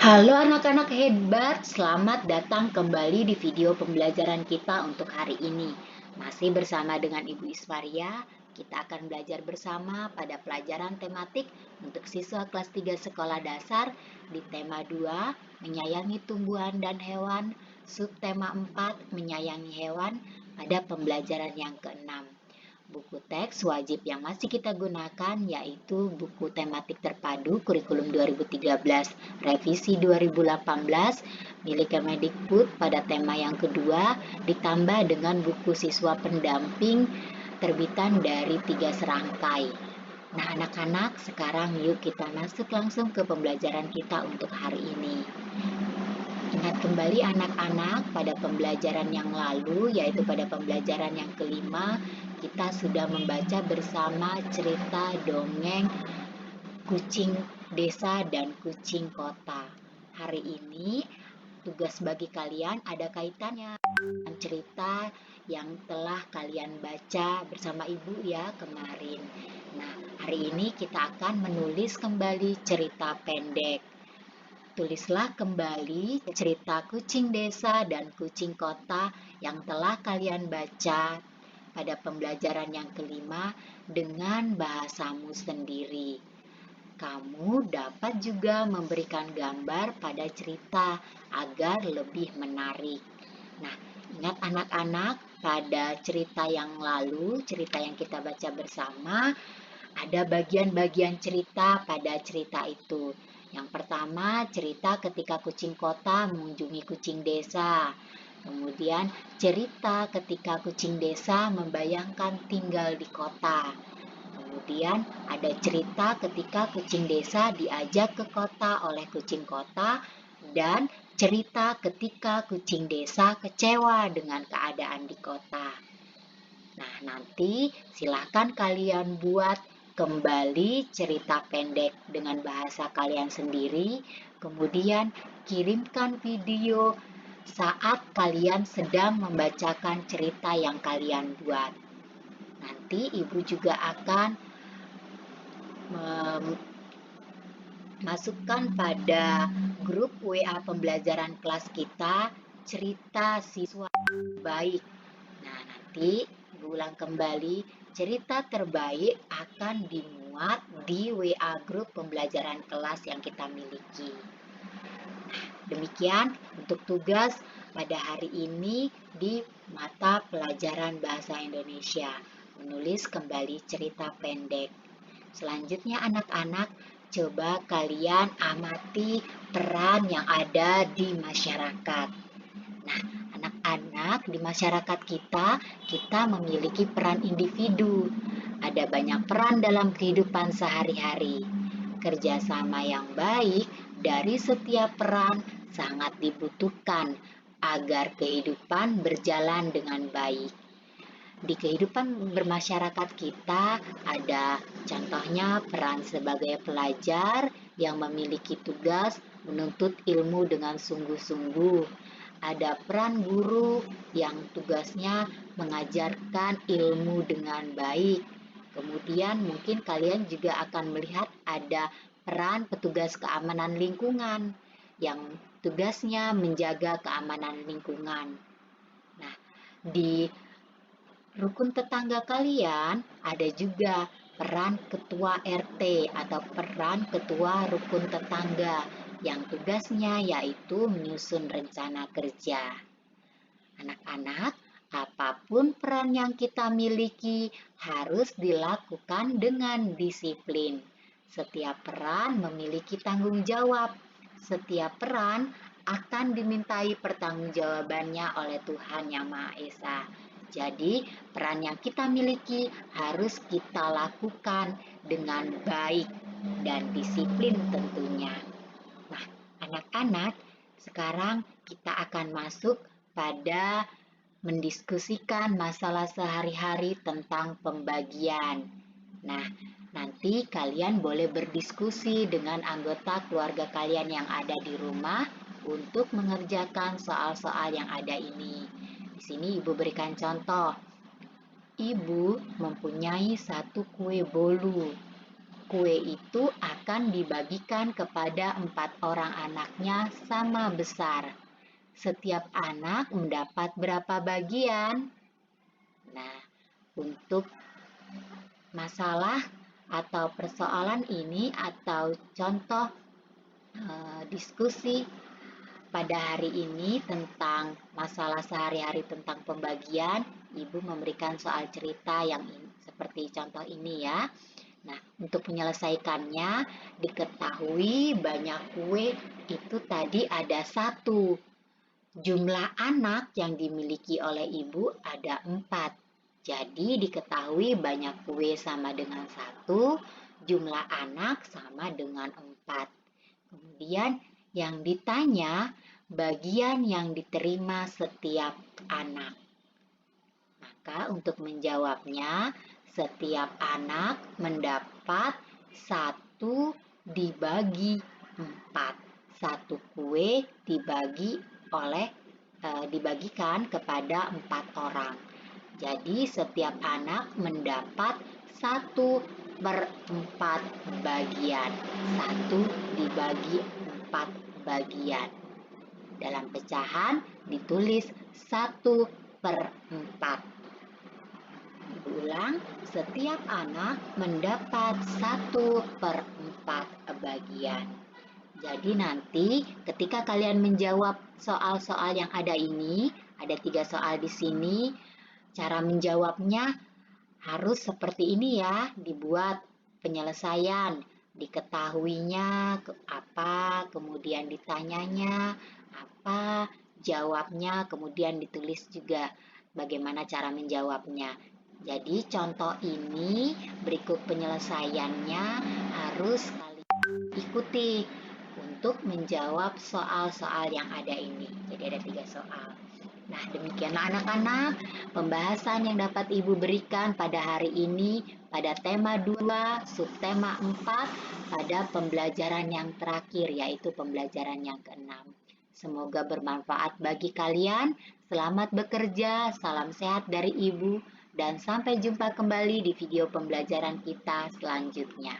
Halo anak-anak hebat, selamat datang kembali di video pembelajaran kita untuk hari ini. Masih bersama dengan Ibu Isfaria, kita akan belajar bersama pada pelajaran tematik untuk siswa kelas 3 sekolah dasar di tema 2, menyayangi tumbuhan dan hewan, subtema 4, menyayangi hewan pada pembelajaran yang ke-6. Buku teks wajib yang masih kita gunakan yaitu buku tematik terpadu kurikulum 2013 revisi 2018 milik Kemendikbud pada tema yang kedua ditambah dengan buku siswa pendamping terbitan dari 3 serangkai. Nah anak-anak, sekarang yuk kita masuk langsung ke pembelajaran kita untuk hari ini. Ingat kembali anak-anak pada pembelajaran yang lalu, yaitu pada pembelajaran yang kelima, kita sudah membaca bersama cerita dongeng kucing desa dan kucing kota. Hari ini, tugas bagi kalian ada kaitannya dengan cerita yang telah kalian baca bersama ibu ya kemarin. Nah, hari ini kita akan menulis kembali cerita pendek. Tulislah kembali cerita kucing desa dan kucing kota yang telah kalian baca pada pembelajaran yang kelima dengan bahasamu sendiri. Kamu dapat juga memberikan gambar pada cerita agar lebih menarik. Nah, ingat anak-anak, pada cerita yang lalu, cerita yang kita baca bersama, ada bagian-bagian cerita pada cerita itu. Yang pertama, cerita ketika kucing kota mengunjungi kucing desa. Kemudian, cerita ketika kucing desa membayangkan tinggal di kota. Kemudian, ada cerita ketika kucing desa diajak ke kota oleh kucing kota. Dan cerita ketika kucing desa kecewa dengan keadaan di kota. Nah, nanti silakan kalian buat kembali cerita pendek dengan bahasa kalian sendiri, kemudian kirimkan video saat kalian sedang membacakan cerita yang kalian buat. Nanti ibu juga akan masukkan pada grup WA pembelajaran kelas kita cerita siswa baik. Nah, nanti ulang kembali, cerita terbaik akan dimuat di WA grup pembelajaran kelas yang kita miliki. Nah, demikian untuk tugas pada hari ini di mata pelajaran Bahasa Indonesia, menulis kembali cerita pendek. Selanjutnya anak-anak, coba kalian amati peran yang ada di masyarakat. Nah, anak-anak di masyarakat kita memiliki peran individu. Ada banyak peran dalam kehidupan sehari-hari. Kerjasama yang baik dari setiap peran sangat dibutuhkan agar kehidupan berjalan dengan baik. Di kehidupan bermasyarakat kita ada contohnya peran sebagai pelajar yang memiliki tugas menuntut ilmu dengan sungguh-sungguh. Ada peran guru yang tugasnya mengajarkan ilmu dengan baik. Kemudian mungkin kalian juga akan melihat ada peran petugas keamanan lingkungan yang tugasnya menjaga keamanan lingkungan. Nah, di rukun tetangga kalian ada juga peran ketua RT atau peran ketua rukun tetangga yang tugasnya yaitu menyusun rencana kerja. Anak-anak, apapun peran yang kita miliki harus dilakukan dengan disiplin. Setiap peran memiliki tanggung jawab. Setiap peran akan dimintai pertanggungjawabannya oleh Tuhan Yang Maha Esa. Jadi, peran yang kita miliki harus kita lakukan dengan baik dan disiplin tentunya. Nah, anak-anak, sekarang kita akan masuk pada mendiskusikan masalah sehari-hari tentang pembagian. Nah, nanti kalian boleh berdiskusi dengan anggota keluarga kalian yang ada di rumah untuk mengerjakan soal-soal yang ada ini. Di sini Ibu berikan contoh. Ibu mempunyai satu kue bolu. kue itu akan dibagikan kepada 4 orang anaknya sama besar. Setiap anak mendapat berapa bagian? Nah, untuk masalah atau persoalan ini atau contoh diskusi pada hari ini tentang masalah sehari-hari tentang pembagian, Ibu memberikan soal cerita yang seperti contoh ini ya. Nah, untuk menyelesaikannya, diketahui banyak kue itu tadi ada 1. Jumlah anak yang dimiliki oleh ibu ada 4. Jadi diketahui banyak kue sama dengan 1, jumlah anak sama dengan 4. Kemudian yang ditanya bagian yang diterima setiap anak. Maka untuk menjawabnya, setiap anak mendapat 1 dibagi 4. 1 kue dibagikan kepada 4 orang. Jadi setiap anak mendapat 1/4 bagian. 1 dibagi 4 bagian. Dalam pecahan ditulis 1/4. Ulang, setiap anak mendapat 1/4 bagian. Jadi nanti ketika kalian menjawab soal-soal yang ada ini, ada 3 soal di sini, cara menjawabnya harus seperti ini ya, dibuat penyelesaian, diketahuinya apa, kemudian ditanyanya apa, jawabnya, kemudian ditulis juga bagaimana cara menjawabnya. Jadi contoh ini berikut penyelesaiannya harus kalian ikuti untuk menjawab soal-soal yang ada ini. Jadi ada 3 soal. Nah, demikianlah anak-anak pembahasan yang dapat Ibu berikan pada hari ini pada tema 2, subtema 4 pada pembelajaran yang terakhir yaitu pembelajaran yang ke-6. Semoga bermanfaat bagi kalian. Selamat bekerja, salam sehat dari Ibu, dan sampai jumpa kembali di video pembelajaran kita selanjutnya.